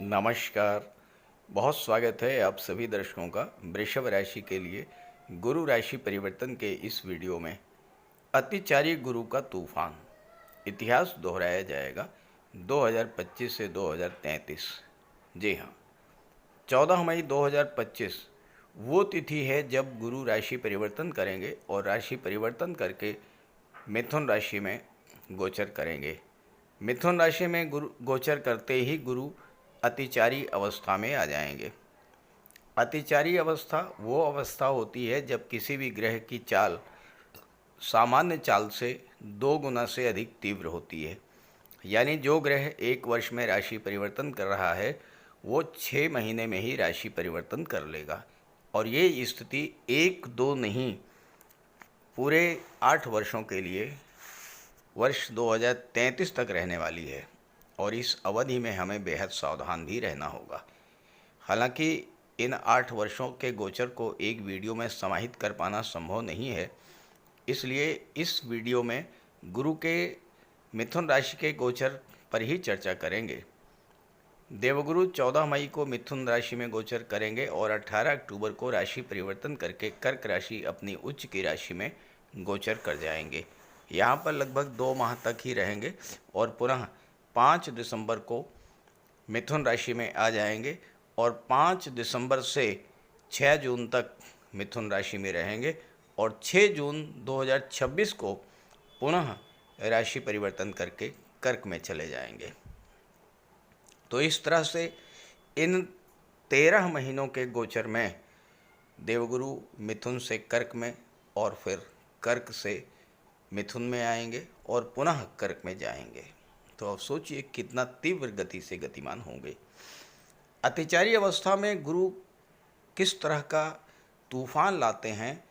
नमस्कार। बहुत स्वागत है आप सभी दर्शकों का वृषभ राशि के लिए गुरु राशि परिवर्तन के इस वीडियो में। अतिचारी गुरु का तूफान, इतिहास दोहराया जाएगा 2025 से 2033। जी हाँ, 14 मई 2025 वो तिथि है जब गुरु राशि परिवर्तन करेंगे और राशि परिवर्तन करके मिथुन राशि में गोचर करेंगे। मिथुन राशि में गुरु गोचर करते ही गुरु अतिचारी अवस्था में आ जाएंगे। अतिचारी अवस्था वो अवस्था होती है जब किसी भी ग्रह की चाल सामान्य चाल से 2 गुना से अधिक तीव्र होती है। यानी जो ग्रह एक वर्ष में राशि परिवर्तन कर रहा है वो 6 महीने में ही राशि परिवर्तन कर लेगा। और ये स्थिति 1-2 नहीं, पूरे 8 वर्षों के लिए वर्ष 2033 तक रहने वाली है। और इस अवधि में हमें बेहद सावधान भी रहना होगा। हालांकि इन 8 वर्षों के गोचर को एक वीडियो में समाहित कर पाना संभव नहीं है, इसलिए इस वीडियो में गुरु के मिथुन राशि के गोचर पर ही चर्चा करेंगे। देवगुरु 14 मई को मिथुन राशि में गोचर करेंगे और 18 अक्टूबर को राशि परिवर्तन करके कर्क राशि अपनी उच्च की राशि में गोचर कर जाएंगे। यहाँ पर लगभग 2 माह तक ही रहेंगे और पुनः 5 दिसंबर को मिथुन राशि में आ जाएंगे और 5 दिसंबर से 6 जून तक मिथुन राशि में रहेंगे और 6 जून 2026 को पुनः राशि परिवर्तन करके कर्क में चले जाएंगे। तो इस तरह से इन 13 महीनों के गोचर में देवगुरु मिथुन से कर्क में और फिर कर्क से मिथुन में आएंगे और पुनः कर्क में जाएंगे। तो अब सोचिए कितना तीव्र गति से गतिमान होंगे। अतिचारी अवस्था में गुरु किस तरह का तूफान लाते हैं,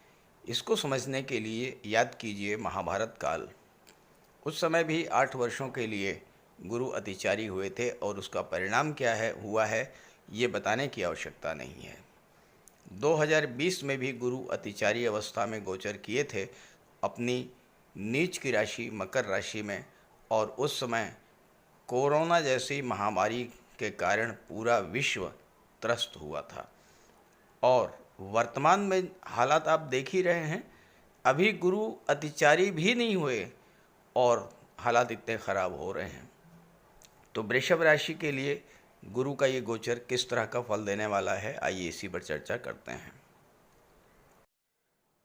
इसको समझने के लिए याद कीजिए महाभारत काल। उस समय भी 8 वर्षों के लिए गुरु अतिचारी हुए थे और उसका परिणाम क्या हुआ है ये बताने की आवश्यकता नहीं है। 2020 में भी गुरु अतिचारी अवस्था में गोचर किए थे अपनी नीच की राशि मकर राशि में, और उस समय कोरोना जैसी महामारी के कारण पूरा विश्व त्रस्त हुआ था। और वर्तमान में हालात आप देख ही रहे हैं, अभी गुरु अतिचारी भी नहीं हुए और हालात इतने ख़राब हो रहे हैं। तो वृषभ राशि के लिए गुरु का ये गोचर किस तरह का फल देने वाला है, आइए इसी पर चर्चा करते हैं।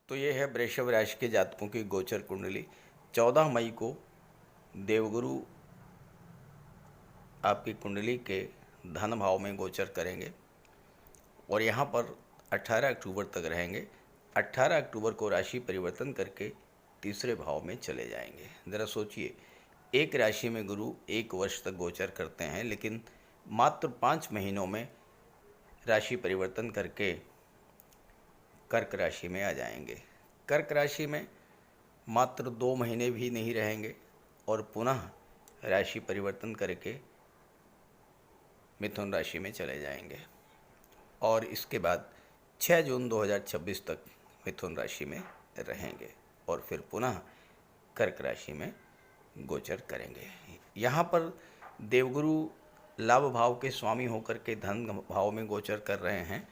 तो ये है वृषभ राशि के जातकों की गोचर कुंडली। 14 मई को देवगुरु आपकी कुंडली के धन भाव में गोचर करेंगे और यहाँ पर 18 अक्टूबर तक रहेंगे। 18 अक्टूबर को राशि परिवर्तन करके तीसरे भाव में चले जाएंगे। ज़रा सोचिए, एक राशि में गुरु 1 वर्ष तक गोचर करते हैं, लेकिन मात्र 5 महीनों में राशि परिवर्तन करके कर्क राशि में आ जाएंगे। कर्क राशि में मात्र 2 महीने भी नहीं रहेंगे और पुनः राशि परिवर्तन करके मिथुन राशि में चले जाएंगे और इसके बाद 6 जून 2026 तक मिथुन राशि में रहेंगे और फिर पुनः कर्क राशि में गोचर करेंगे। यहाँ पर देवगुरु लाभ भाव के स्वामी होकर के धन भाव में गोचर कर रहे हैं,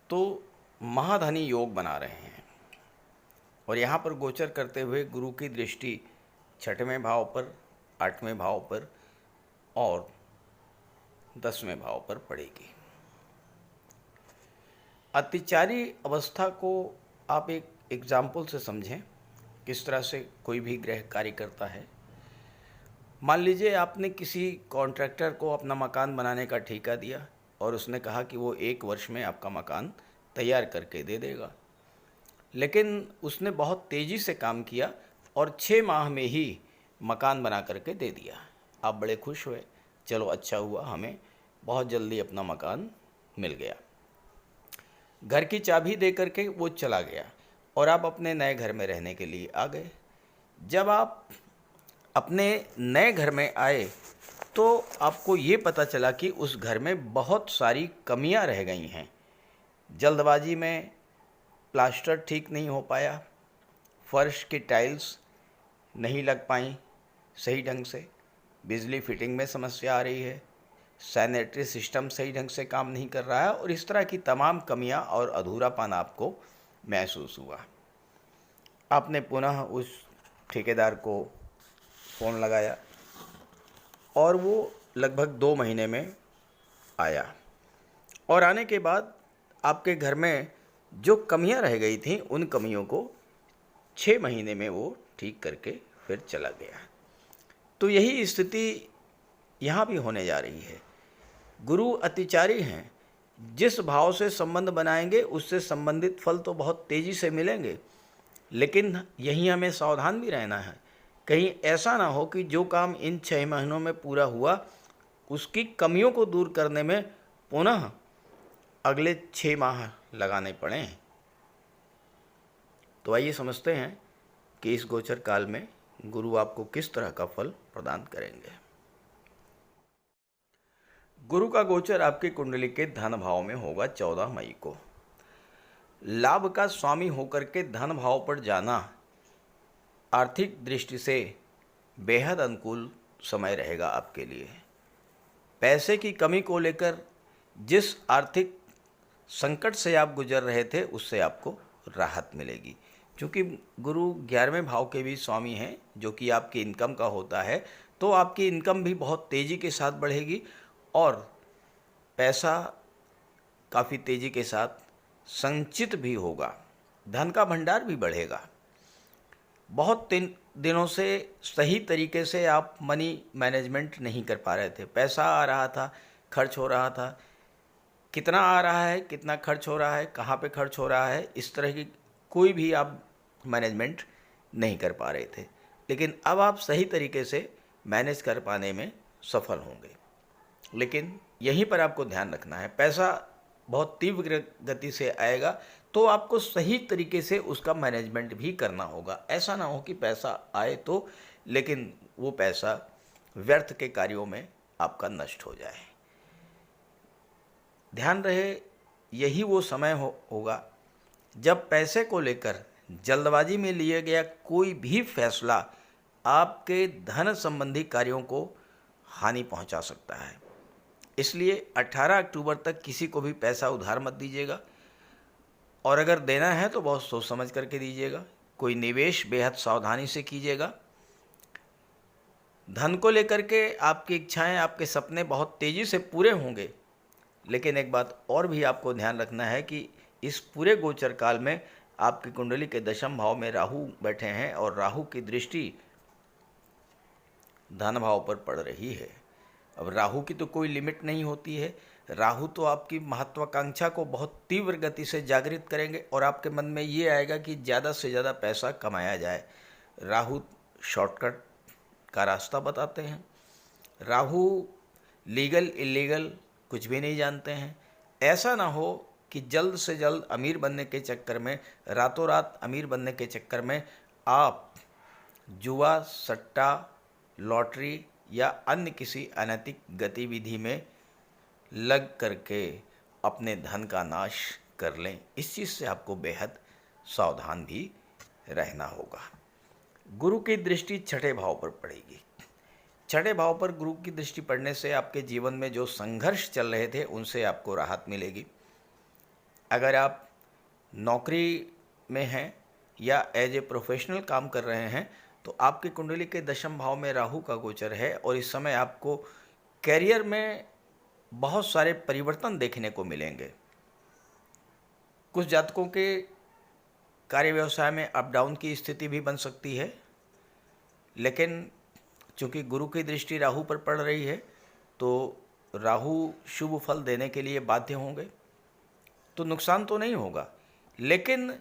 तो महाधनी योग बना रहे हैं। और यहाँ पर गोचर करते हुए गुरु की दृष्टि 6वें भाव पर, 8वें भाव पर और 10वें भाव पर पड़ेगी। अतिचारी अवस्था को आप एक एग्जाम्पल से समझें, किस तरह से कोई भी ग्रह कार्य करता है। मान लीजिए आपने किसी कॉन्ट्रैक्टर को अपना मकान बनाने का ठेका दिया और उसने कहा कि वो 1 वर्ष में आपका मकान तैयार करके दे देगा, लेकिन उसने बहुत तेज़ी से काम किया और 6 माह में ही मकान बना करके दे दिया। आप बड़े खुश हुए, चलो अच्छा हुआ, हमें बहुत जल्दी अपना मकान मिल गया। घर की चाबी दे करके वो चला गया और आप अपने नए घर में रहने के लिए आ गए। जब आप अपने नए घर में आए तो आपको ये पता चला कि उस घर में बहुत सारी कमियां रह गई हैं। जल्दबाजी में प्लास्टर ठीक नहीं हो पाया, फर्श की टाइल्स नहीं लग पाई सही ढंग से, बिजली फिटिंग में समस्या आ रही है, सैनिटरी सिस्टम सही ढंग से काम नहीं कर रहा है और इस तरह की तमाम कमियां और अधूरापन आपको महसूस हुआ। आपने पुनः उस ठेकेदार को फ़ोन लगाया और वो लगभग 2 महीने में आया और आने के बाद आपके घर में जो कमियां रह गई थीं उन कमियों को 6 महीने में वो ठीक करके फिर चला गया। तो यही स्थिति यहाँ भी होने जा रही है। गुरु अतिचारी हैं, जिस भाव से संबंध बनाएंगे उससे संबंधित फल तो बहुत तेज़ी से मिलेंगे, लेकिन यहीं हमें सावधान भी रहना है। कहीं ऐसा ना हो कि जो काम इन 6 महीनों में पूरा हुआ उसकी कमियों को दूर करने में पुनः अगले 6 माह लगाने पड़ें। तो आइए समझते हैं कि इस गोचर काल में गुरु आपको किस तरह का फल प्रदान करेंगे। गुरु का गोचर आपकी कुंडली के धन भाव में होगा 14 मई को। लाभ का स्वामी होकर के धन भाव पर जाना आर्थिक दृष्टि से बेहद अनुकूल समय रहेगा आपके लिए। पैसे की कमी को लेकर जिस आर्थिक संकट से आप गुजर रहे थे उससे आपको राहत मिलेगी, क्योंकि गुरु 11वें भाव के भी स्वामी हैं जो कि आपकी इनकम का होता है। तो आपकी इनकम भी बहुत तेज़ी के साथ बढ़ेगी और पैसा काफ़ी तेज़ी के साथ संचित भी होगा, धन का भंडार भी बढ़ेगा। बहुत दिनों से सही तरीके से आप मनी मैनेजमेंट नहीं कर पा रहे थे। पैसा आ रहा था, खर्च हो रहा था, कितना आ रहा है, कितना खर्च हो रहा है, कहाँ पे खर्च हो रहा है, इस तरह की कोई भी आप मैनेजमेंट नहीं कर पा रहे थे। लेकिन अब आप सही तरीके से मैनेज कर पाने में सफल होंगे। लेकिन यहीं पर आपको ध्यान रखना है, पैसा बहुत तीव्र गति से आएगा तो आपको सही तरीके से उसका मैनेजमेंट भी करना होगा। ऐसा ना हो कि पैसा आए तो लेकिन वो पैसा व्यर्थ के कार्यों में आपका नष्ट हो जाए। ध्यान रहे, यही वो समय होगा जब पैसे को लेकर जल्दबाजी में लिया गया कोई भी फैसला आपके धन संबंधी कार्यों को हानि पहुंचा सकता है। इसलिए 18 अक्टूबर तक किसी को भी पैसा उधार मत दीजिएगा और अगर देना है तो बहुत सोच समझ करके दीजिएगा। कोई निवेश बेहद सावधानी से कीजिएगा। धन को लेकर के आपकी इच्छाएं, आपके सपने बहुत तेज़ी से पूरे होंगे। लेकिन एक बात और भी आपको ध्यान रखना है कि इस पूरे गोचर काल में आपकी कुंडली के 10वें भाव में राहु बैठे हैं और राहु की दृष्टि धन भाव पर पड़ रही है। अब राहु की तो कोई लिमिट नहीं होती है। राहु तो आपकी महत्वाकांक्षा को बहुत तीव्र गति से जागृत करेंगे और आपके मन में ये आएगा कि ज़्यादा से ज़्यादा पैसा कमाया जाए। राहु शॉर्टकट का रास्ता बताते हैं। राहु लीगल इलीगल कुछ भी नहीं जानते हैं। ऐसा ना हो कि जल्द से जल्द अमीर बनने के चक्कर में, रातों रात अमीर बनने के चक्कर में आप जुआ, सट्टा, लॉटरी या अन्य किसी अनैतिक गतिविधि में लग करके अपने धन का नाश कर लें। इस चीज़ से आपको बेहद सावधान भी रहना होगा। गुरु की दृष्टि 6ठे भाव पर पड़ेगी। 6ठे भाव पर गुरु की दृष्टि पड़ने से आपके जीवन में जो संघर्ष चल रहे थे उनसे आपको राहत मिलेगी। अगर आप नौकरी में हैं या एज ए प्रोफेशनल काम कर रहे हैं तो आपकी कुंडली के 10वें भाव में राहु का गोचर है और इस समय आपको कैरियर में बहुत सारे परिवर्तन देखने को मिलेंगे। कुछ जातकों के कार्य व्यवसाय में अप डाउन की स्थिति भी बन सकती है, लेकिन चूँकि गुरु की दृष्टि राहु पर पड़ रही है तो राहु शुभ फल देने के लिए बाध्य होंगे, तो नुकसान तो नहीं होगा। लेकिन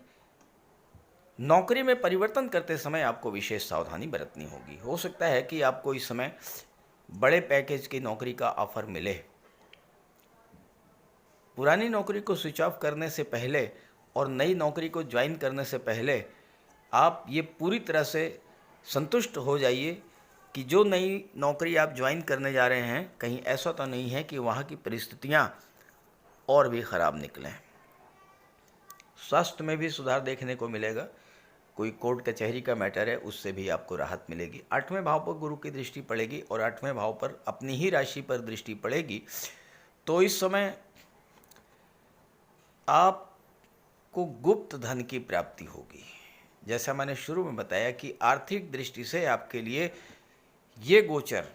नौकरी में परिवर्तन करते समय आपको विशेष सावधानी बरतनी होगी। हो सकता है कि आपको इस समय बड़े पैकेज की नौकरी का ऑफर मिले। पुरानी नौकरी को स्विच ऑफ करने से पहले और नई नौकरी को ज्वाइन करने से पहले आप ये पूरी तरह से संतुष्ट हो जाइए कि जो नई नौकरी आप ज्वाइन करने जा रहे हैं कहीं ऐसा तो नहीं है कि वहाँ की परिस्थितियाँ और भी ख़राब निकलें। स्वास्थ्य में भी सुधार देखने को मिलेगा। कोई कोर्ट कचहरी का मैटर है उससे भी आपको राहत मिलेगी। 8वें भाव पर गुरु की दृष्टि पड़ेगी और 8वें भाव पर अपनी ही राशि पर दृष्टि पड़ेगी, तो इस समय आपको गुप्त धन की प्राप्ति होगी। जैसा मैंने शुरू में बताया कि आर्थिक दृष्टि से आपके लिए ये गोचर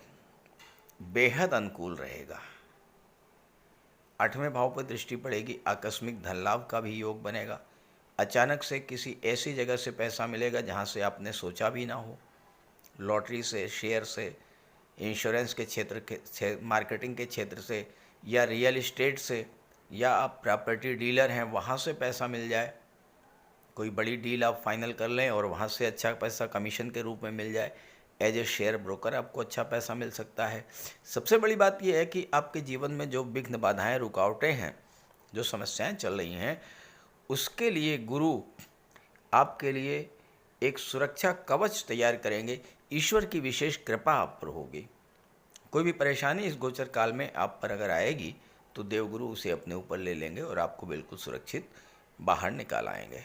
बेहद अनुकूल रहेगा। 8वें भाव पर दृष्टि पड़ेगी, आकस्मिक धन लाभ का भी योग बनेगा। अचानक से किसी ऐसी जगह से पैसा मिलेगा जहां से आपने सोचा भी ना हो। लॉटरी से, शेयर से, इंश्योरेंस के क्षेत्र के, मार्केटिंग के क्षेत्र से, या रियल एस्टेट से, या आप प्रॉपर्टी डीलर हैं वहां से पैसा मिल जाए। कोई बड़ी डील आप फाइनल कर लें और वहां से अच्छा पैसा कमीशन के रूप में मिल जाए। एज ए शेयर ब्रोकर आपको अच्छा पैसा मिल सकता है। सबसे बड़ी बात यह है कि आपके जीवन में जो विघ्न, बाधाएं, रुकावटें हैं, जो समस्याएं चल रही हैं, उसके लिए गुरु आपके लिए एक सुरक्षा कवच तैयार करेंगे। ईश्वर की विशेष कृपा आप पर होगी। कोई भी परेशानी इस गोचर काल में आप पर अगर आएगी तो देवगुरु उसे अपने ऊपर ले लेंगे और आपको बिल्कुल सुरक्षित बाहर निकाल आएंगे।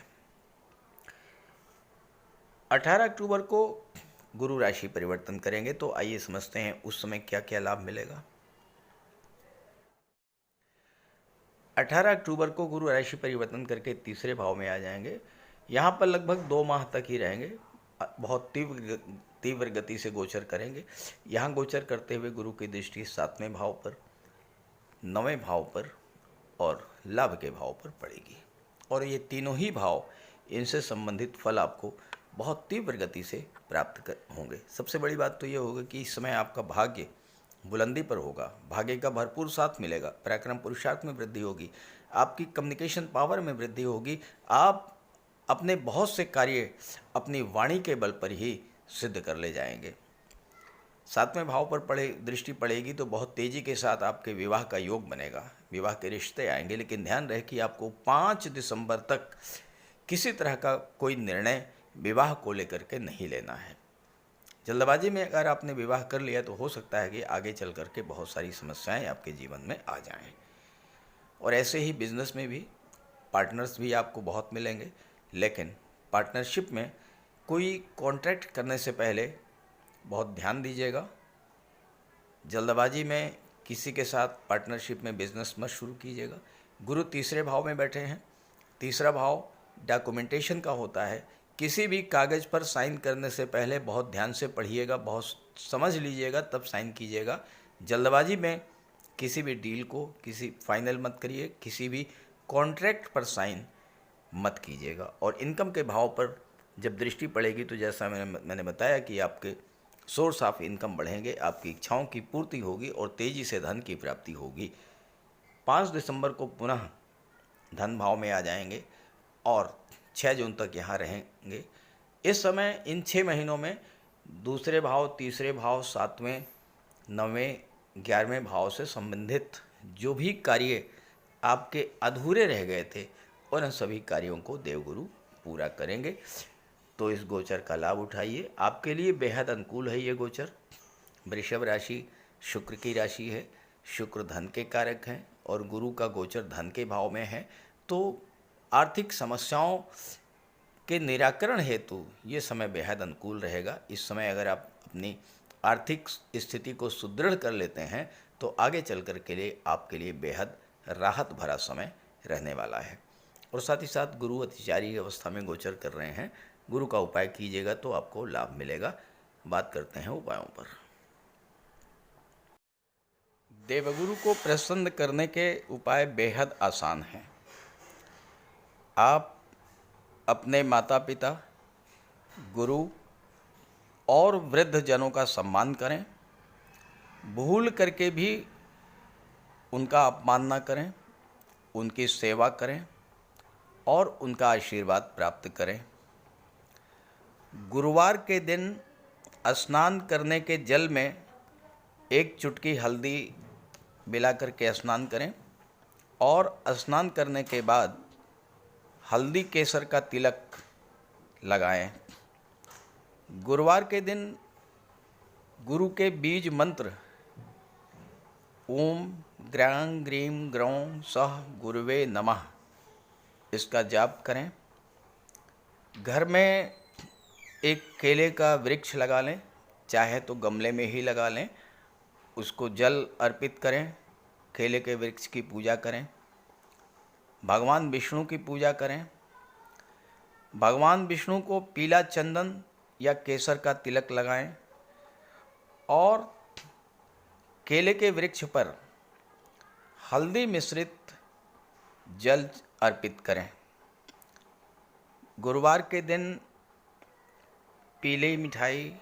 18 अक्टूबर को गुरु राशि परिवर्तन करेंगे, तो आइए समझते हैं उस समय क्या क्या लाभ मिलेगा। 18 अक्टूबर को गुरु राशि परिवर्तन करके तीसरे भाव में आ जाएंगे। यहाँ पर लगभग 2 माह तक ही रहेंगे। बहुत तीव्र गति से गोचर करेंगे। यहाँ गोचर करते हुए गुरु की दृष्टि 7वें भाव पर, 9वें भाव पर और लाभ के भाव पर पड़ेगी। और ये तीनों ही भाव, इनसे संबंधित फल आपको बहुत तीव्र गति से प्राप्त होंगे। सबसे बड़ी बात तो ये होगा कि इस समय आपका भाग्य बुलंदी पर होगा, भाग्य का भरपूर साथ मिलेगा, पराक्रम पुरुषार्थ में वृद्धि होगी, आपकी कम्युनिकेशन पावर में वृद्धि होगी। आप अपने बहुत से कार्य अपनी वाणी के बल पर ही सिद्ध कर ले जाएंगे। 7वें भाव पर दृष्टि पड़ेगी तो बहुत तेज़ी के साथ आपके विवाह का योग बनेगा, विवाह के रिश्ते आएंगे। लेकिन ध्यान रहे कि आपको 5 दिसंबर तक किसी तरह का कोई निर्णय विवाह को लेकर के नहीं लेना है। जल्दबाजी में अगर आपने विवाह कर लिया तो हो सकता है कि आगे चल कर के बहुत सारी समस्याएं आपके जीवन में आ जाएं। और ऐसे ही बिजनेस में भी पार्टनर्स भी आपको बहुत मिलेंगे। लेकिन पार्टनरशिप में कोई कॉन्ट्रैक्ट करने से पहले बहुत ध्यान दीजिएगा। जल्दबाजी में किसी के साथ पार्टनरशिप में बिजनेस मत शुरू कीजिएगा। गुरु तीसरे भाव में बैठे हैं। तीसरा भाव डॉक्यूमेंटेशन का होता है। किसी भी कागज़ पर साइन करने से पहले बहुत ध्यान से पढ़िएगा, बहुत समझ लीजिएगा, तब साइन कीजिएगा। जल्दबाजी में किसी भी डील को फाइनल मत करिए, किसी भी कॉन्ट्रैक्ट पर साइन मत कीजिएगा। और इनकम के भाव पर जब दृष्टि पड़ेगी तो जैसा मैंने बताया कि आपके सोर्स ऑफ इनकम बढ़ेंगे, आपकी इच्छाओं की पूर्ति होगी और तेज़ी से धन की प्राप्ति होगी। 5 दिसंबर को पुनः धन भाव में आ जाएंगे और 6 जून तक यहाँ रहेंगे। इस समय इन 6 महीनों में दूसरे भाव, तीसरे भाव, 7वें, 9वें, 11वें भाव से संबंधित जो भी कार्य आपके अधूरे रह गए थे उन सभी कार्यों को देवगुरु पूरा करेंगे। तो इस गोचर का लाभ उठाइए। आपके लिए बेहद अनुकूल है ये गोचर। वृषभ राशि शुक्र की राशि है, शुक्र धन के कारक हैं और गुरु का गोचर धन के भाव में है। तो आर्थिक समस्याओं के निराकरण हेतु ये समय बेहद अनुकूल रहेगा। इस समय अगर आप अपनी आर्थिक स्थिति को सुदृढ़ कर लेते हैं तो आगे चल कर के लिए आपके लिए बेहद राहत भरा समय रहने वाला है। और साथ ही साथ गुरु अतिचारी अवस्था में गोचर कर रहे हैं। गुरु का उपाय कीजिएगा तो आपको लाभ मिलेगा। बात करते हैं उपायों पर। देवगुरु को प्रसन्न करने के उपाय बेहद आसान हैं। आप अपने माता पिता, गुरु और वृद्ध जनों का सम्मान करें। भूल करके भी उनका अपमान न करें, उनकी सेवा करें और उनका आशीर्वाद प्राप्त करें। गुरुवार के दिन स्नान करने के जल में 1 चुटकी हल्दी मिला करके स्नान करें और स्नान करने के बाद हल्दी केसर का तिलक लगाएं। गुरुवार के दिन गुरु के बीज मंत्र ओम ग्रां ग्रीं ग्रौं सह गुरुवे नमः इसका जाप करें। घर में एक केले का वृक्ष लगा लें, चाहे तो गमले में ही लगा लें, उसको जल अर्पित करें, केले के वृक्ष की पूजा करें, भगवान विष्णु की पूजा करें। भगवान विष्णु को पीला चंदन या केसर का तिलक लगाएं और केले के वृक्ष पर हल्दी मिश्रित जल अर्पित करें। गुरुवार के दिन पीली मिठाई,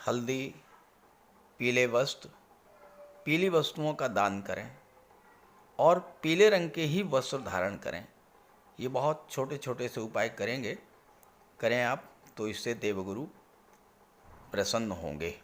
हल्दी, पीले वस्त्र, पीली वस्तुओं का दान करें और पीले रंग के ही वस्त्र धारण करें। ये बहुत छोटे छोटे से उपाय करें आप तो इससे देवगुरु प्रसन्न होंगे।